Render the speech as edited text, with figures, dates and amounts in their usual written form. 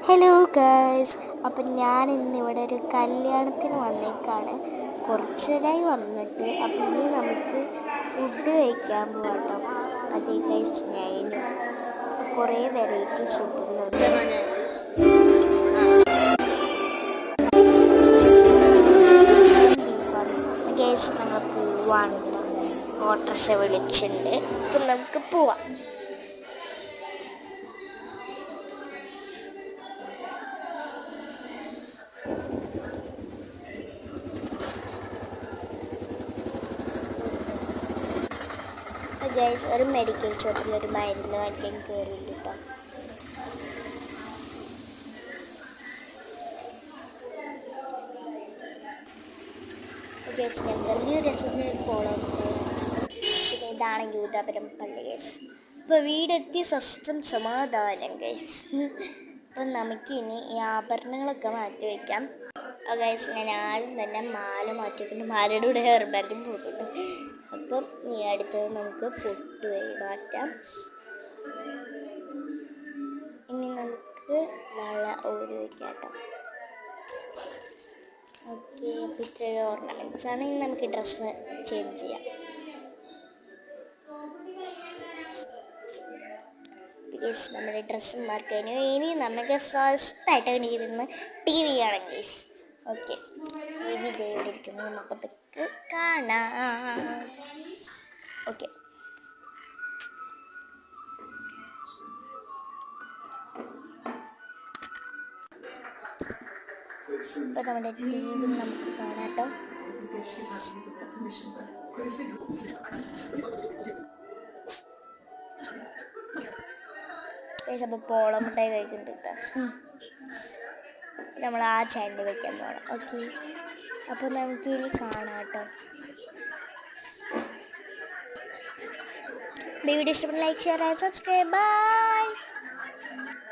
Hello guys, അപ്പം ഞാൻ ഇന്നിവിടെ ഒരു കല്യാണത്തിന് വന്നേക്കാണ്. കുറച്ചേരായി വന്നിട്ട്. അപ്പം ഇനി നമുക്ക് ഫുഡ് കഴിക്കാൻ പോകാട്ടോ. അതേ ഗൈസ്, ഞാൻ കുറേ വെറൈറ്റി ഫുഡുകളുണ്ട്. ഗൈസ്, നമ്മൾ പോവാണ്. ഓട്ടോറിക്ഷ വിളിച്ചിട്ടുണ്ട്. അപ്പം നമുക്ക് പോവാം. ഗൈസ്, ഒരു മെഡിക്കൽ ഷോപ്പിൽ ഒരു മരുന്ന് വാങ്ങിക്കാൻ കയറിയിട്ടുണ്ട് കേട്ടോ. ഗൈസ്, ഞാൻ വലിയ രസത്തിന് പോകണം. പിന്നെ ഇതാണ് യൂതാപുരം പള്ളി ഗൈസ്. ഇപ്പോൾ വീടെത്തി സ്വസ്ഥം സമാധാനം ഗൈസ്. അപ്പം നമുക്കിനി ഈ ആഭരണങ്ങളൊക്കെ മാറ്റി വയ്ക്കാം. ഗൈസ്, ഞാൻ ആദ്യം തന്നെ മാല മാറ്റി വയ്ക്കുന്നു. മാലയുടെ കൂടെ ഹെയർ ബാൻഡും പോയിട്ടുണ്ട്. അപ്പം ഈ അടുത്തത് നമുക്ക് പൊട്ട് മാറ്റാം. ഇനി നമുക്ക് വള ഊരി വയ്ക്കാം കേട്ടോ. ഓക്കെ, ഇത്രയും ഓർണമെൻറ്റ്സ് ആണ്. ഇനി നമുക്ക് ഡ്രസ്സ് ചേഞ്ച് ചെയ്യാം. ബിക്കോസ് നമ്മുടെ ഡ്രസ്സ് മാർക്ക് കഴിഞ്ഞു. ഇനി നമുക്ക് സ്വസ്ഥമായിട്ട് ഇരുന്ന് ടി വി കാണാം ഗൈസ്. ഓക്കെ, ടി വി ഇവിടെ ഇരിക്കുന്നു, നമുക്കതൊക്കെ കാണാം. ഓക്കെ, ഇപ്പോൾ നമ്മുടെ ടി വി നമുക്ക് കാണാം കേട്ടോ. അപ്പോൾ പോളം മുട്ടായി കഴിക്കുന്നുണ്ട് കേട്ടോ. നമ്മൾ ആ ചാനൽ വയ്ക്കാൻ പോകണം. ഓക്കെ, അപ്പോൾ നമുക്ക് ഇനി കാണാം കേട്ടോ. വീഡിയോ ഇഷ്ടപ്പെട്ട like, share and subscribe. By.